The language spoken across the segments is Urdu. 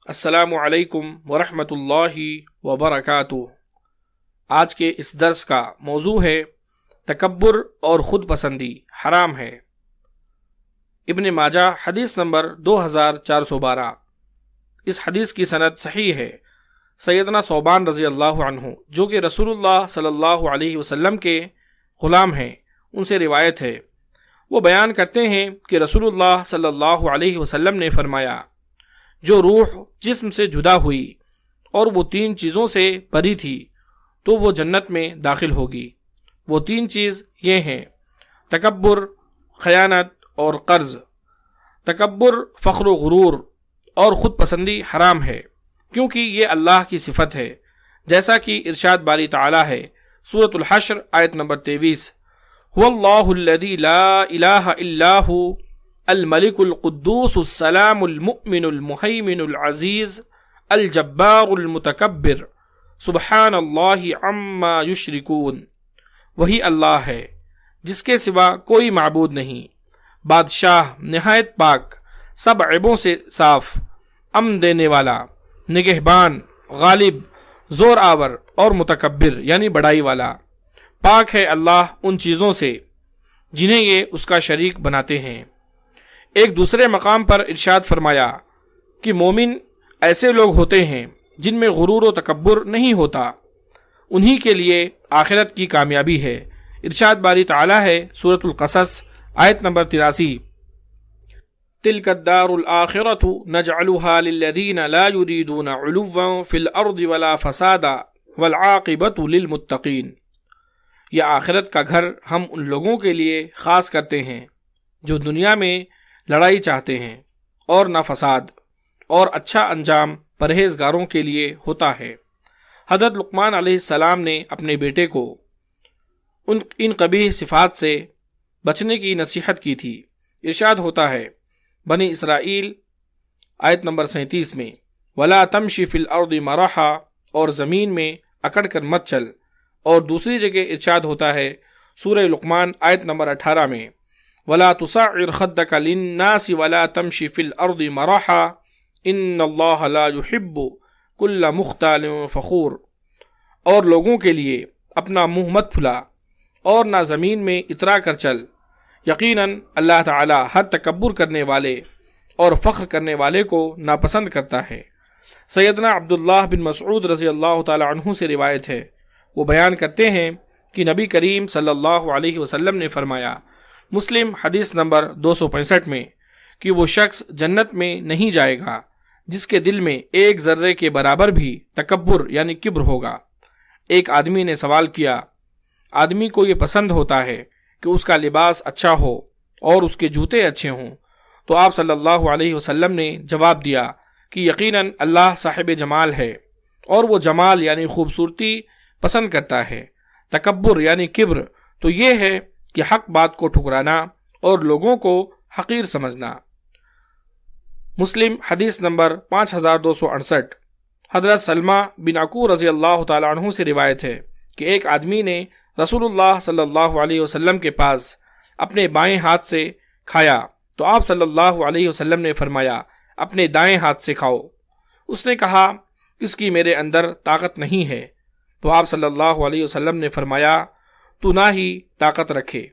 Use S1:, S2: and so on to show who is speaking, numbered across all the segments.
S1: السلام علیکم ورحمۃ اللہ وبرکاتہ۔ آج کے اس درس کا موضوع ہے تکبر اور خود پسندی حرام ہے۔ ابن ماجہ حدیث نمبر 2412۔ اس حدیث کی سند صحیح ہے۔ سیدنا ثوبان رضی اللہ عنہ جو کہ رسول اللہ صلی اللہ علیہ وسلم کے غلام ہیں، ان سے روایت ہے۔ وہ بیان کرتے ہیں کہ رسول اللہ صلی اللہ علیہ وسلم نے فرمایا، جو روح جسم سے جدا ہوئی اور وہ 3 چیزوں سے بری تھی تو وہ جنت میں داخل ہوگی۔ وہ 3 چیز یہ ہیں: تکبر، خیانت اور قرض۔ تکبر، فخر و غرور اور خود پسندی حرام ہے، کیونکہ یہ اللہ کی صفت ہے، جیسا کہ ارشاد باری تعالی ہے سورۃ الحشر آیت نمبر 23، هو اللہ الذی لا الہ الا هو الملک القدوس السلام المؤمن المہیمن العزیز الجبار المتکبر سبحان اللہ عما یشرکون۔ وہی اللہ ہے جس کے سوا کوئی معبود نہیں، بادشاہ نہایت پاک، سب عیبوں سے صاف، امن دینے والا، نگہبان، غالب، زور آور اور متکبر یعنی بڑائی والا۔ پاک ہے اللہ ان چیزوں سے جنہیں یہ اس کا شریک بناتے ہیں۔ ایک دوسرے مقام پر ارشاد فرمایا کہ مومن ایسے لوگ ہوتے ہیں جن میں غرور و تکبر نہیں ہوتا، انہی کے لیے آخرت کی کامیابی ہے۔ ارشاد باری تعالی ہے سورۃ القصص آیت نمبر 83، تلک الدار الآخرۃ نجعلها للذین لا یریدون علوا فی الارض ولا فسادا والعاقبۃ للمتقین۔ یہ آخرت کا گھر ہم ان لوگوں کے لیے خاص کرتے ہیں جو دنیا میں لڑائی چاہتے ہیں اور نہ فساد، اور اچھا انجام پرہیزگاروں کے لیے ہوتا ہے۔ حضرت لقمان علیہ السلام نے اپنے بیٹے کو ان قبیح صفات سے بچنے کی نصیحت کی تھی۔ ارشاد ہوتا ہے بنی اسرائیل آیت نمبر 37 میں، وَلَا تَمْشِ فِي الْأَرْضِ مَرَحًا، اور زمین میں اکڑ کر مت چل۔ اور دوسری جگہ ارشاد ہوتا ہے سورہ لقمان آیت نمبر 18 میں، وَلَا تُصَعِّرْ خَدَّكَ لِلنَّاسِ وَلَا تَمْشِ فِي الْأَرْضِ مَرَحًا إِنَّ اللَّهَ لَا يُحِبُّ كُلَّ مُخْتَالٍ فَخُورٍ۔ اور لوگوں کے لیے اپنا منہ مت پھلا اور نہ زمین میں اترا کر چل، یقیناً اللہ تعالی ہر تکبر کرنے والے اور فخر کرنے والے کو ناپسند کرتا ہے۔ سیدنا عبداللہ بن مسعود رضی اللہ تعالی عنہ سے روایت ہے، وہ بیان کرتے ہیں کہ نبی کریم صلی اللہ علیہ وسلم نے فرمایا، مسلم حدیث نمبر 265 میں، کہ وہ شخص جنت میں نہیں جائے گا جس کے دل میں ایک ذرے کے برابر بھی تکبر یعنی کبر ہوگا۔ ایک آدمی نے سوال کیا، آدمی کو یہ پسند ہوتا ہے کہ اس کا لباس اچھا ہو اور اس کے جوتے اچھے ہوں، تو آپ صلی اللہ علیہ وسلم نے جواب دیا کہ یقیناً اللہ صاحب جمال ہے اور وہ جمال یعنی خوبصورتی پسند کرتا ہے۔ تکبر یعنی کبر تو یہ ہے کہ حق بات کو ٹھکرانا اور لوگوں کو حقیر سمجھنا۔ مسلم حدیث نمبر 5268۔ حضرت سلمہ بن عکو رضی اللہ تعالی عنہ سے روایت ہے کہ ایک آدمی نے رسول اللہ صلی اللہ علیہ وسلم کے پاس اپنے بائیں ہاتھ سے کھایا تو آپ صلی اللہ علیہ وسلم نے فرمایا، اپنے دائیں ہاتھ سے کھاؤ۔ اس نے کہا، اس کی میرے اندر طاقت نہیں ہے۔ تو آپ صلی اللہ علیہ وسلم نے فرمایا، تو نہ ہی طاقت رکھے۔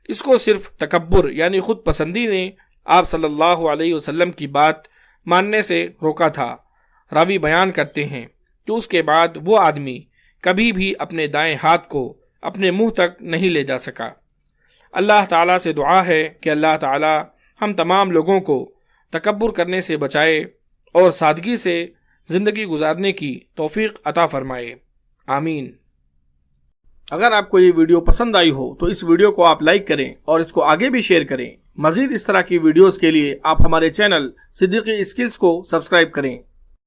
S1: اس کو صرف تکبر یعنی خود پسندی نے آپ صلی اللہ علیہ وسلم کی بات ماننے سے روکا تھا۔ راوی بیان کرتے ہیں کہ اس کے بعد وہ آدمی کبھی بھی اپنے دائیں ہاتھ کو اپنے منہ تک نہیں لے جا سکا۔ اللہ تعالیٰ سے دعا ہے کہ اللہ تعالیٰ ہم تمام لوگوں کو تکبر کرنے سے بچائے اور سادگی سے زندگی گزارنے کی توفیق عطا فرمائے، آمین۔ اگر آپ کو یہ ویڈیو پسند آئی ہو تو اس ویڈیو کو آپ لائک کریں اور اس کو آگے بھی شیئر کریں۔ مزید اس طرح کی ویڈیوز کے لیے آپ ہمارے چینل صدیقی اسکلز کو سبسکرائب کریں۔